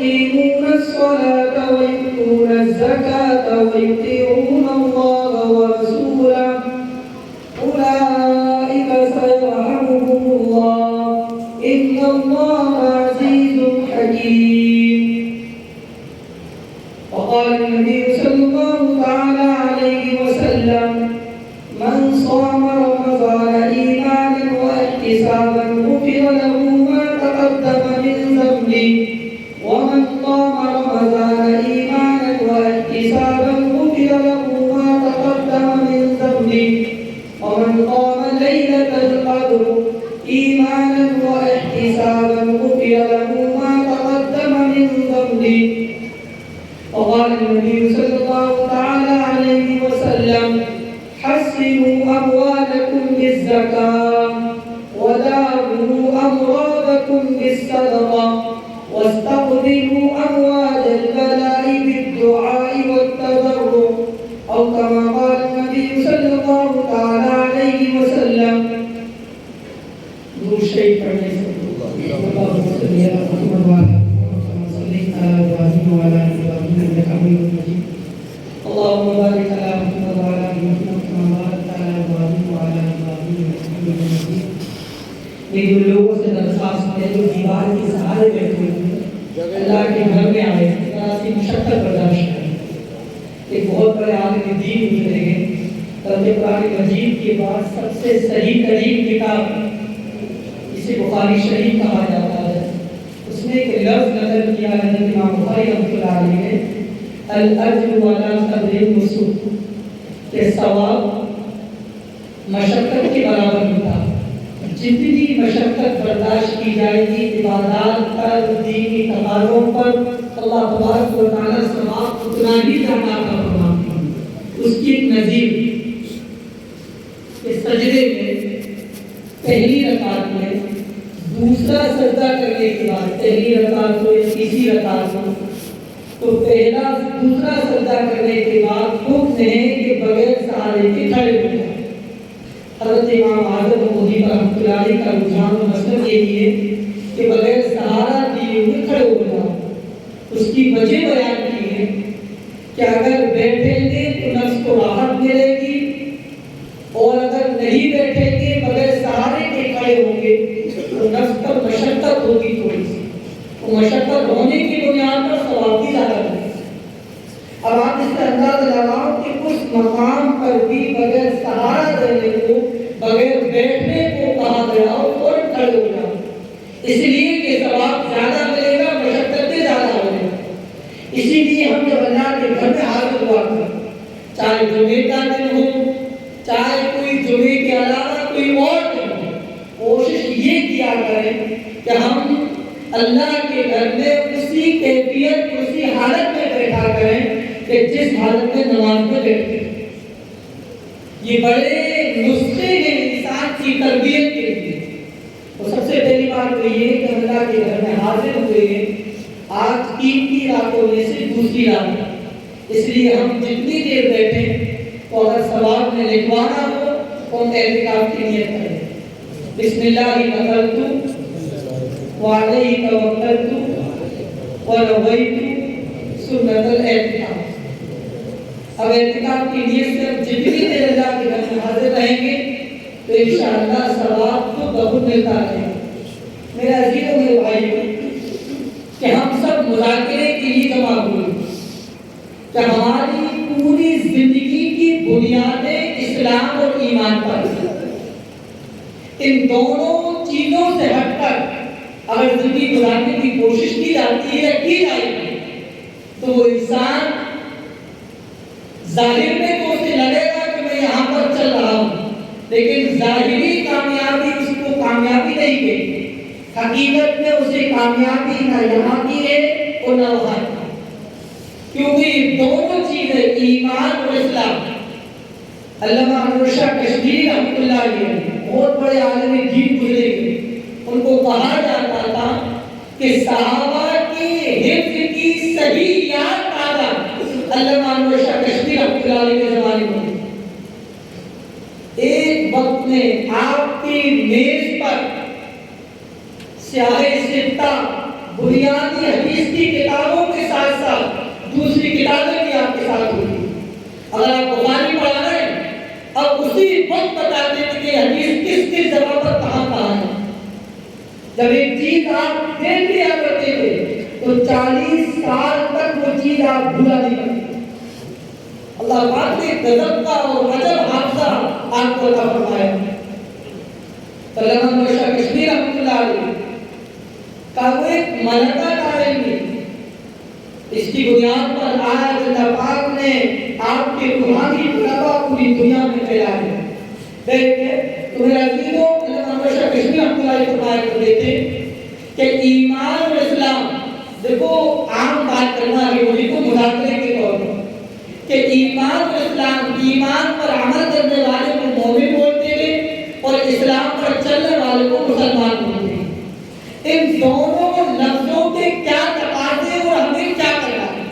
ويقيمون الصلاة ويؤتون الزكاة ويطيعون الله ورسوله أولئك سيرحمهم الله إن الله عزيز حكيم. وقال النبي صلى الله تعالى عليه وسلم من صام رمضان إيمانا واحتسابا غفر له ما تقدم من ذنبه ومن قام رمضان إيمانا واحتسابا غفر له ما تقدم من ذنبه ومن قام ليلة القدر إيمانا واحتسابا غفر له ما تقدم من ذنبه. وقال النبي صلى الله تعالى عليه وسلم حسنوا أموالكم بالزكاة وداووا أمراضكم بالصدقة واستقبلوا أموال البلاء بالدعاء والتضرع أو كما قال النبي صلى الله تعالى عليه وسلم. درود شریف پڑھنے سے اللهم صل على محمد وعلى اللهم بارك على محمد وعلى ال محمد كما باركت على ابراهيم وعلى ال ابراهيم انك حميد مجيد. یہ جو لوگوں سے درخواست ہے جو دیوار کے سہارے بیٹھے ہوئے اللہ کے گھر میں آئے ذرا سی مشقت برداشت کریں. ایک بہت بڑے عالم دین گزرے گئے. قرآن مجید کے بعد سب سے صحیح ترین کتاب جسے بخاری شریف کہا جاتا ہے اس میں ایک لفظ نظر کیا ہے امام بخاری رحمۃ اللہ علیہ نے الاجر والا قدر الوسوع کہ ثواب مشقت کے برابر ہوتا ہے. جتنی مشقت برداشت کی جائے گی عبادات پر دینی تقاضوں پر اللہ تبارک و تعالیٰ ثواب اتنا ہی زیادہ عطا فرماتے ہیں. اس کی ایک نظیر اس سجدے میں پہلی رکعت میں دوسرا سجدہ کرنے کے بعد پہلی رکعت ہو یا تیسری رکعت ہو تو پہلا دوسرا سجدہ کرنے کے بعد حکم ہے کہ بغیر سہارے کے کھڑے ہو جائیں. حضرت امام اعظم ابو حنیفہ رحمۃ اللہ علیہ کا رجحان و مسلک یہی ہے کہ بغیر سہارا دیے ہوئے کھڑے ہو جاؤ. اس کی وجہ بیان کی ہے کہ اگر بیٹھیں گے تو نفس کو راحت ملے گی اور اگر نہیں بیٹھیں گے بغیر سہارے کے کھڑے ہوں گے تو نفس پر مشقت ہوگی تھوڑی سی. وہ مشقت ہونے کی بنیاد پر ثواب بھی زیادہ ملے. اب آپ اس کا اندازہ لگاؤ کہ اس مقام پر بھی بغیر سہارا دینے کو بغیر بیٹھنے کو کہا گیا اور کھڑے ہو جاؤ اس لیے کہ ثواب زیادہ ملے گا مشقتیں زیادہ ہو جائیں. اسی لیے ہم جب اللہ کے گھر میں حاضر ہوا کریں چاہے جمعے کا دن ہو چاہے کوئی جمعے کے علاوہ کوئی اور دن ہو کوشش یہ کیا کریں کہ ہم اللہ کے گھر میں اسی کیفیت اسی حالت میں بیٹھا کریں کہ جس حالت میں نماز میں بیٹھتے ہیں. یہ بڑے نسخے ہیں انسان کی تربیت کے لیے. تو سب سے پہلی بات تو یہ کہ اللہ کے گھر میں حاضر ہوئے ہیں آج عید کی راتوں میں سے دوسری رات ہے. اس لیے ہم جتنی دیر بیٹھیں تو اگر ثواب میں لکھوانا ہو تو ہم اعتکاف کی نیت کریں. بسم اللہ نذرت وعلیہ توکلت ونویت سنت الاعتکاف. اب اعتکاف کی نیت سے جتنی دیر اللہ کے گھر میں حاضر رہیں گے تو انشاءاللہ ثواب تو بہت ملتا رہے گا. میرے عزیزوں میرے بھائیوں کہ ہم سب مذاکرے کے لیے جمع ہوئے کہ ہماری پوری زندگی کی بنیادیں اسلام اور ایمان پر ان دونوں چیزوں سے ہٹ کر اگر زندگی گزارنے کی کوشش کی جاتی ہے کی جائے گی تو وہ انسان ظاہر میں تو اسے لگے گا کہ میں یہاں پر چل رہا ہوں لیکن ظاہری کامیابی اس کو کامیابی نہیں دے گی. حقیقت میں اسے کامیابی نہ یہاں کی ہے اور نہ وہاں کی. کیونکہ یہ دونوں چیزیں ایمان اور اسلام. علامہ انور شاہ کشمیری رحمۃ اللہ علیہ بہت بڑے عالم دین گزرے گئے. ان کو کہا جاتا تھا کہ صحابہ کے حفظ کی صحیح یاد تازہ علامہ انور شاہ کشمیری رحمۃ اللہ علیہ کے زمانے میں. ایک وقت میں آپ کی میز پر سیاہ سبتہ بنیادی حدیث کی کتابوں کے ساتھ ساتھ دوسری کتابیں بھی آپ کے ساتھ ہوتی. اگر آپ بخاری پڑھا رہے ہیں اب اسی وقت بتا دیتے کہ حدیث کس کس جگہ پر کہاں ہے. جب ایک چیز آپ دیکھ لیا کرتے تھے تو 40 سال تک وہ چیز آپ بھولا نہیں کرتے. اللہ پاک نے غضب کا اور عجب حافظہ آپ کو عطا فرمایا. علامہ شاہ کشمیر رحمۃ اللہ علیہ کا وہ ایک ملکہ کا علم ہے. اس کی بنیاد پر آج اللہ پاک نے آپ کے روحانی طلباء پوری دنیا میں پھیلائے ہیں. دیکھیں تمہیں عزیزوں علامہ شاہ کشمیر رحمۃ اللہ علیہ فرمایا کرتے تھے کہ ایمان اور اسلام، دیکھو عام بات کرنا ہے مجھے تو مذاکرے کے طور پر کہ ایمان اور اسلام، ایمان پر عمل کرنے والے کو مومن بولتے ہیں اور اسلام پر چلنے والے کو مسلمان بولتے ہیں. ان دونوں لفظوں کے کیا تقاضے اور ہمیں کیا کرنا ہے،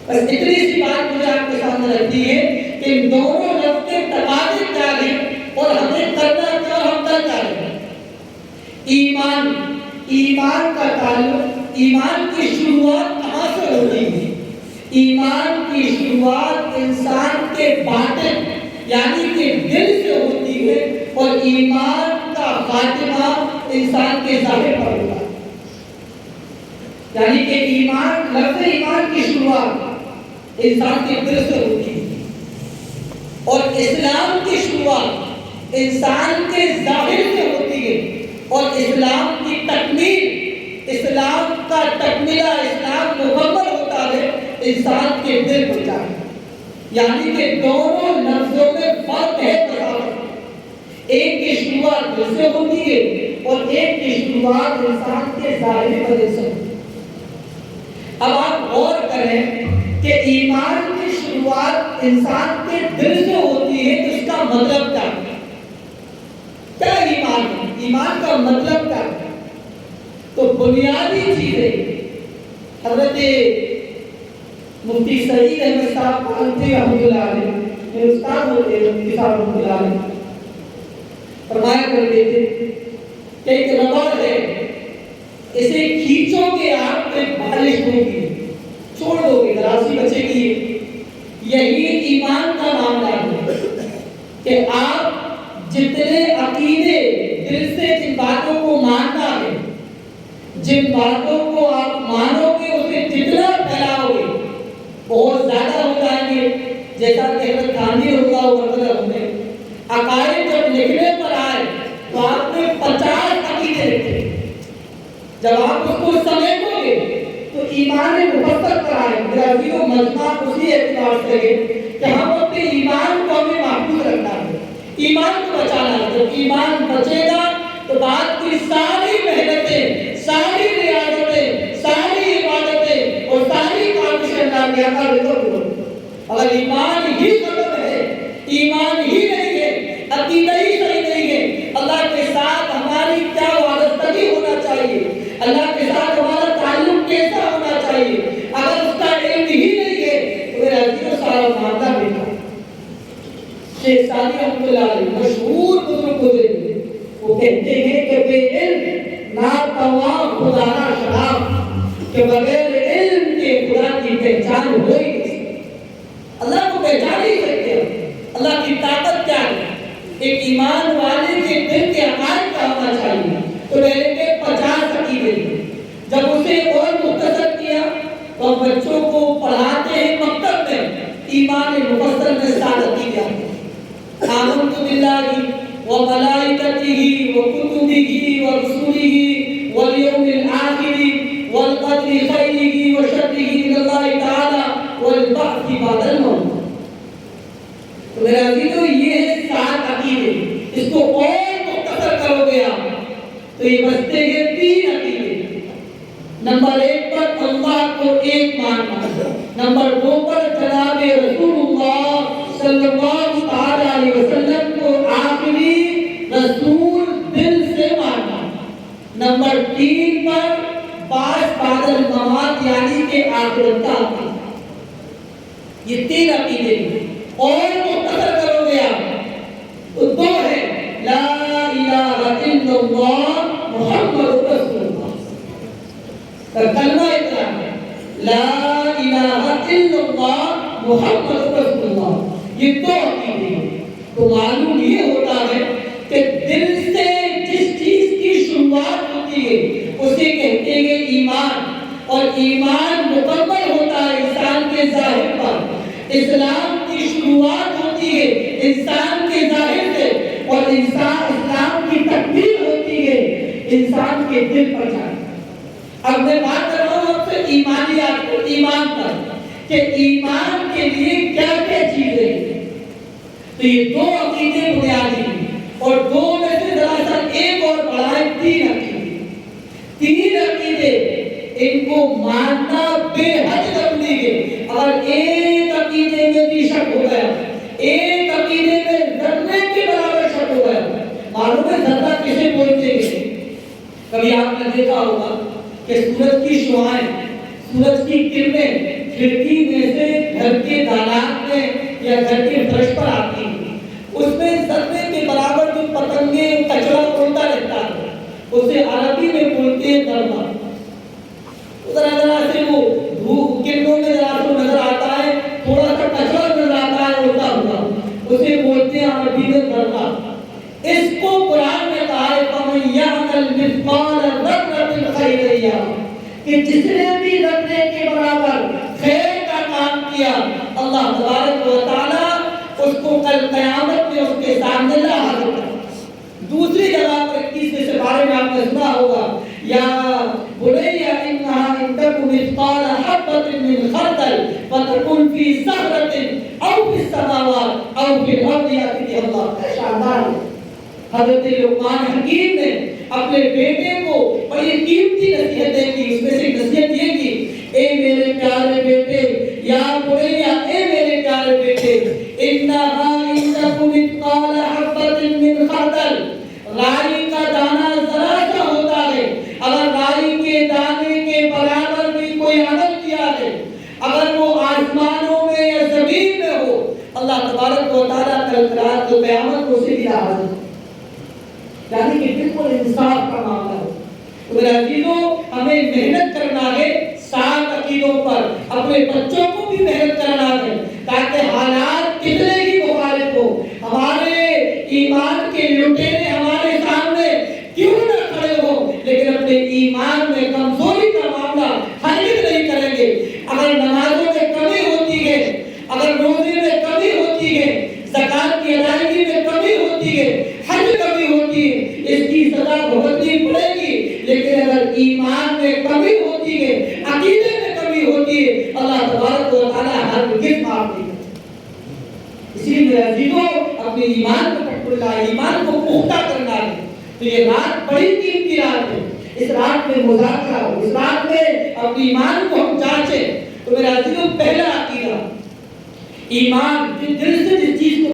بس اتنی سی بات مجھے آپ کے سامنے رکھتی ہے کہ ان دونوں لفظ کے تقاضے کیا ہیں اور ہمیں کرنا کیا اور ہم کر کیا رہے ہیں. ایمان، ایمان کا تعلق، ایمان کی شروعات کہاں سے ہوتی ہے؟ ایمان کی شروعات انسان کے باطن یعنی کہ دل سے ہوتی ہے اور ایمان کا خاتمہ انسان کے ظاہر پر ہوتا ہے. یعنی کہ ایمان، لفظ ایمان کی شروعات انسان کے دل سے ہوتی ہے اور اسلام کی شروعات انسان کے ظاہر سے ہوتی ہے اور اسلام کی تکمیل، اسلام کا تکمیلہ، اسلام مکمل ہوتا ہے انسان کے دل پر جا کے. یعنی کہ دونوں لفظوں میں فرق ہے، تفاوت. ایک کی شروعات دل سے ہوتی ہے اور ایک کی شروعات انسان کے ظاہری بدن سے ہوتی ہے. اب آپ غور کریں کہ ایمان کی شروعات انسان کے دل سے ہوتی ہے تو اس کا مطلب کیا ہے؟ کیا ایمان ہے؟ ایمان کا مطلب کیا ہے؟ تو بنیادی چیزیں حضرت مفتی سعید احمد صاحب قادری رحمۃ اللہ علیہ، میرے استاد ہوتے ہیں مفتی صاحب رحمۃ اللہ علیہ، فرمایا کرتے تھے کہ ایک ربڑ ہے، اسے کھینچو گے آپ تو بالش ہوگی، چھوڑ دو گے دراصل بچے گی. یہی ایمان کا معاملہ ہے کہ آپ جتنے عقیدے دل سے جن باتوں کو ماننا ہے، جن باتوں کو آپ مانو گے اسے جتنا پھیلاؤ گے بہت زیادہ ہو جائیں گے. جیسا کہ حضرت گاندھی ہوتا ہوئے عقائد جب لکھنے پر آئے تو آپ نے 50 عقیدے لکھے. جب آپ اس کو سمیٹو گے تو ایمان مفصل پر آئے. میرا عزیزو مجمع اسی اعتبار سے ہے کہ ہم اپنے ایمان کو ہمیں محفوظ رکھنا ہے، ایمان کو بچانا ہے. جب ایمان بچے گا تو بعد کی ساری محنتیں، ساری ریاضتیں، ساری عبادتیں اور ساری کاوشیں کامیاب ہوگی. اگر ایمان ہی ختم ہے، ایمان ہی نہیں ہے، عقیدہ ہی صحیح نہیں ہے، اللہ کے ساتھ ہماری کیا وابستگی ہونا چاہیے، اللہ کے ساتھ ہمارا تعلق کیسا ہونا چاہیے، اگر اس کا علم ہی نہیں ہے تو میرا عزیزو سارا معاملہ بیکار. شیخ سعدی رحمۃ اللہ علیہ مشہور بزرگ گزرے ہوئے، وہ کہتے ہیں کہ بے علم ناتواں خدا نہ شناخت، کہ بغیر علم کے خدا کی پہچان ہو ہی نہیں. اللہ کو پہچان ہی سکتے ہیں. اللہ کی طاقت کیا ہے؟ ایک ایمان والے کے دل کے عقائد کا ہونا چاہیے. تو میں نے 50 عقیدے دیے. جب اسے اور مختصر کیا تو بچوں کو پڑھاتے ہیں مکتب میں ایمان مفصل میں 7 عقیدے آتے ہیں. آمنت باللہ وملائکتہ وکتبہ ورسلہ والیوم الآخر والقدر خیرہ وشرہ من اللہ تعالی والبعث بعد الموت. تو میرا عزیزو یہ 7 عقیدے، اس کو اور مختصر کرو گے آپ تو یہ بچتے ہیں 3 عقیدے. نمبر 1 پر اللہ کو ایک ماننا، نمبر 2 پر جناب رسول اللہ صلی اللہ تعالی علیہ وسلم کو آخری رسول دل سے ماننا، نمبر 3 پر بعث بعد الممات یعنی کہ آخرت کا عقیدہ. یہ 3 عقیدے ہیں. اور مختصر کرو گے آپ تو 2 ہے، لا الہ الا اللہ محمد رسول اللہ. کلمہ اقرار ہے، لا الہ الا اللہ محمد رسول اللہ، یہ دو عقیدے ہیں۔ تو معلوم یہ ہوتا ہے کہ دل سے جس چیز کی شروعات ہوتی ہے اسے کہتے ہیں ایمان، اور ایمان مکمل ہوتا ہے انسان کے ظاہر پر۔ اسلام کی شروعات ہوتی ہے انسان کے ظاہر سے، اور اسلام کی تکمیل ہوتی ہے انسان کے دل پر جا کر۔ اب میں بات کر رہا ہوں آپ سے ایمانیات کو، ایمان پر، کہ ایمان کے لیے کیا کیا چیزیں ہیں۔ تو یہ دو عقیدے بنیادی ہیں، اور دو میں سے دراصل ایک اور بڑا ہے، تین عقیدے۔ تین عقیدے ان کو ماننا بے حد ضروری ہے۔ اور ایک عقیدے میں بھی شک ہو گیا، ایک عقیدے میں ذرے کے برابر شک ہو گیا، معلوم ہے ذرہ کسے بولتے ہیں؟ کبھی آپ نے دیکھا ہوگا کہ سورج کی شعاعیں، سورج کی کرنیں کھڑکی میں سے گھر کے دالان میں یا گھر کے فرش پر آتی ہیں، اس میں ذرے کے برابر جو پتنگے کچرا اڑتا رہتا ہے اسے عربی میں بولتے ہیں ذرہ۔ ذرا سے وہ دھوپ کرنوں میں ذرا تو نظر آتا ہے، تھوڑا سا کچرا نظر آتا ہے اڑتا ہوا، اسے بولتے ہیں عربی میں ذرہ۔ اس کو قرآن میں کہا ہے فَمَن يَعْمَلْ مِثْقَالَ ذَرَّةٍ خَيْرًا يَرَهُ، کہ جس نے بھی ذرے کے برابر خیر کا کام کیا اللہ تبارک و تعالیٰ اس کو کل قیامت میں اس کے سامنے لا حاضر کرے۔ دوسری جگہ پر 21 سے بارے میں آپ نے سنا ہوگا، یا بنی انها ان تک مثقال حبة من خردل فتكن في صخرة او في السماوات او في الارض یأتی بها اللہ۔ شاندار ہے۔ حضرت لقمان حکیم نے اپنے بیٹے کو بڑی قیمتی نصیحتیں کی، اس میں سے نصیحت یہ کی، اے میرے پیارے بیٹے، یا بنیا، اے میرے پیارے بیٹے، انها ان تک مثقال حبة من خردل، رائی کا دانہ ذرا سا ہوتا ہے، اگر رائی کے دانے کے برابر بھی کوئی عمل کیا ہے، اگر وہ آسمانوں میں یا زمین میں ہو، اللہ تبارک و تعالیٰ کل رات کو قیامت کو اسے دلا حاضر، یعنی کہ بالکل انصاف کا معاملہ ہو۔ تو میرے عزیزوں، ہمیں محنت کرنا ہے 7 عقیدوں پر، اپنے بچوں کو بھی محنت کرنا ہے تاکہ حالات کتنے ہی مخالف ہو، ہمارے ایمان کے لٹیرے ہمارے سامنے کیوں نہ کھڑے ہو، لیکن اپنے ایمان میں کمزوری کا معاملہ ہرگز نہیں کریں گے۔ اگر نمازوں میں کمی ہوتی ہے، اگر روزے میں کمی ہوتی ہے، زکات کی ادائیگی میں کمی ہوتی ہے، حج کمی ہوتی ہے، اس کی سزا بھگتنی پڑے گی، لیکن اگر ایمان میں کمی ہوتی ہے، عقیدے میں کمی ہوتی ہے، اللہ تبارک و تعالیٰ ہرگز معاف نہیں کرتا۔ اسی لیے میرے عزیزوں، اپنے ایمان کو پکڑنا ہے، ایمان کو پختہ کرنا ہے۔ تو یہ رات بڑی قیمتی رات ہے، اس رات میں مذاکرہ ہو، اس رات میں اپنے ایمان کو ہم جانچیں۔ تو میرے عزیزوں، پہلا عقیدہ ایمان، دل سے جس چیز کو